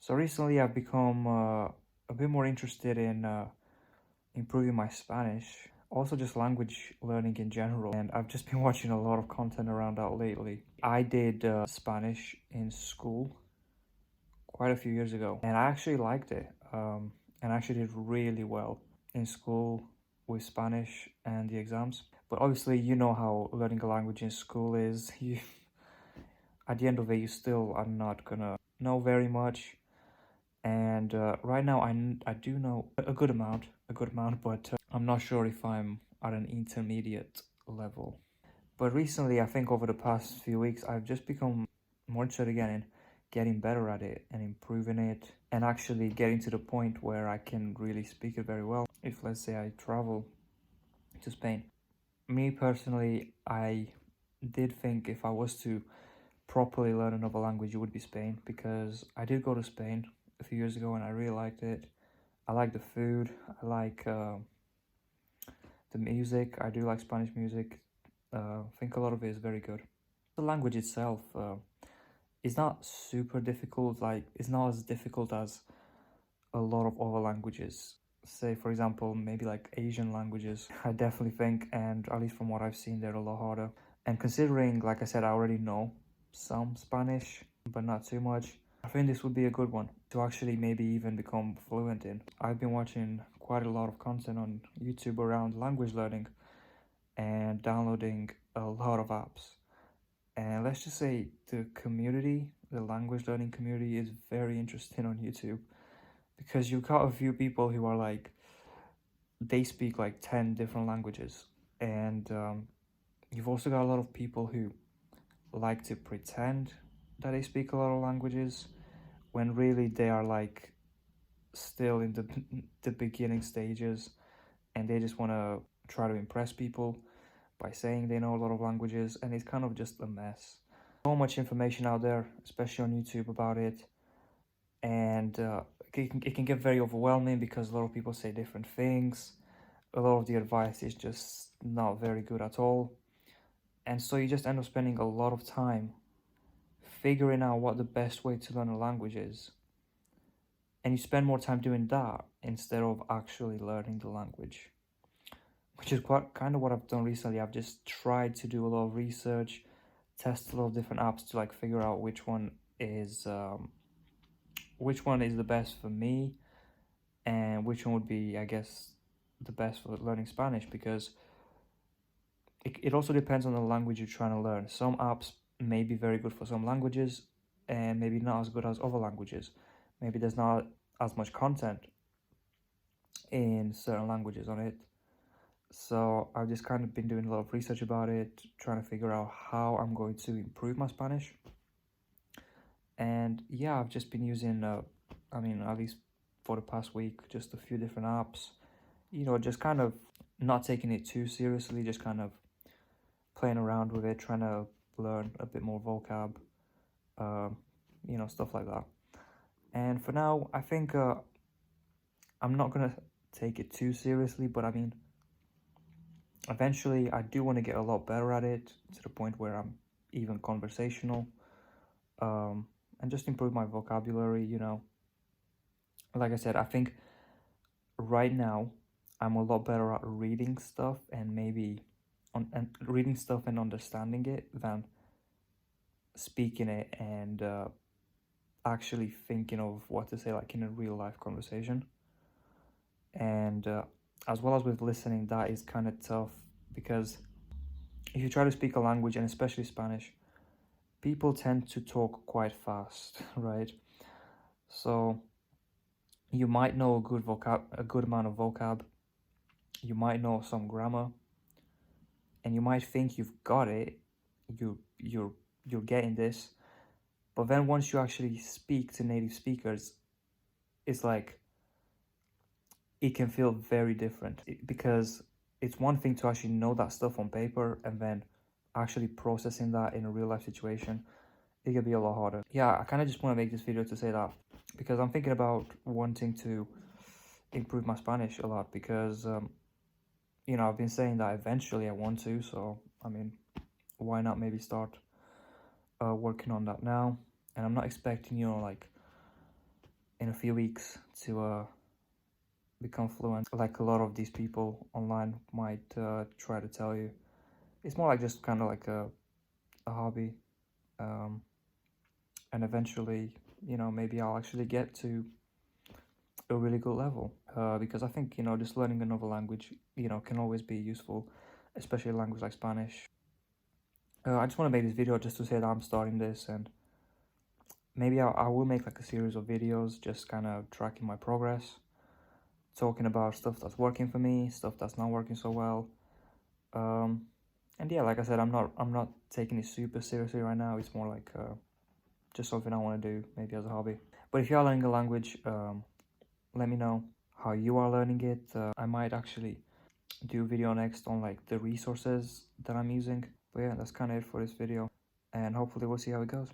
So recently I've become a bit more interested in improving my Spanish, also just language learning in general. And I've just been watching a lot of content around that lately. I did Spanish in school quite a few years ago, and I actually liked it. And I actually did really well in school with Spanish and the exams. But obviously, you know how learning a language in school is. You, at the end of it, you still are not gonna know very much. And right now I do know a good amount, but I'm not sure if I'm at an intermediate level. But recently, I think over the past few weeks, I've just become more interested again in getting better at it and improving it and actually getting to the point where I can really speak it very well. If, let's say, I travel to Spain, me personally, I did think if I was to properly learn another language, it would be Spain, because I did go to Spain a few years ago and I really liked it. I like the food. I like the music. I do like Spanish music. I think a lot of it is very good. The language itself is not super difficult. Like, it's not as difficult as a lot of other languages. Say, for example, maybe like Asian languages. I definitely think, and at least from what I've seen, they're a lot harder. And considering, like I said, I already know some Spanish, but not too much, I think this would be a good one to actually maybe even become fluent in. I've been watching quite a lot of content on YouTube around language learning and downloading a lot of apps. And let's just say the language learning community is very interesting on YouTube, because you've got a few people who are like, they speak like 10 different languages. And you've also got a lot of people who like to pretend that they speak a lot of languages when really they are like still in the beginning stages, and they just want to try to impress people by saying they know a lot of languages, and it's kind of just a mess. So much information out there, especially on YouTube, about it, and it can get very overwhelming because a lot of people say different things. A lot of the advice is just not very good at all, and so you just end up spending a lot of time figuring out what the best way to learn a language is, and you spend more time doing that instead of actually learning the language, which is quite kind of what I've done recently. I've just tried to do a lot of research, test a lot of different apps to like figure out which one is the best for me, and which one would be, I guess, the best for learning Spanish, because it also depends on the language you're trying to learn. Some apps may be very good for some languages and maybe not as good as other languages. Maybe there's not as much content in certain languages on it. So I've just kind of been doing a lot of research about it, trying to figure out how I'm going to improve my Spanish. And yeah, I've just been using, at least for the past week, just a few different apps. Just kind of not taking it too seriously, just kind of playing around with it, trying to learn a bit more vocab, stuff like that. And for now, I think I'm not gonna take it too seriously, but I mean, eventually I do want to get a lot better at it to the point where I'm even conversational, and just improve my vocabulary. Like I said, I think right now I'm a lot better at reading stuff and maybe and reading stuff and understanding it than speaking it and actually thinking of what to say like in a real life conversation. And as well as with listening, that is kind of tough, because if you try to speak a language, and especially Spanish, people tend to talk quite fast, right? So you might know a good amount of vocab, you might know some grammar, and you might think you've got it, you're getting this, but then once you actually speak to native speakers, it's like it can feel very different, because it's one thing to actually know that stuff on paper, and then actually processing that in a real life situation, it can be a lot harder. Yeah, I kind of just want to make this video to say that, because I'm thinking about wanting to improve my Spanish a lot, because I've been saying that eventually I want to, so I mean, why not maybe start working on that now? And I'm not expecting, like in a few weeks to become fluent, like a lot of these people online might try to tell you. It's more like just kind of like a hobby, and eventually, you know, maybe I'll actually get to a really good level, because I think, you know, just learning another language, you know, can always be useful, especially a language like Spanish. I just want to make this video just to say that I'm starting this, and maybe I will make like a series of videos just kind of tracking my progress, talking about stuff that's working for me, stuff that's not working so well. And yeah, like I said, I'm not taking it super seriously right now. It's more like just something I want to do, maybe as a hobby. But if you are learning a language, let me know how you are learning it. I might actually do a video next on like the resources that I'm using. But yeah, that's kind of it for this video, and hopefully we'll see how it goes.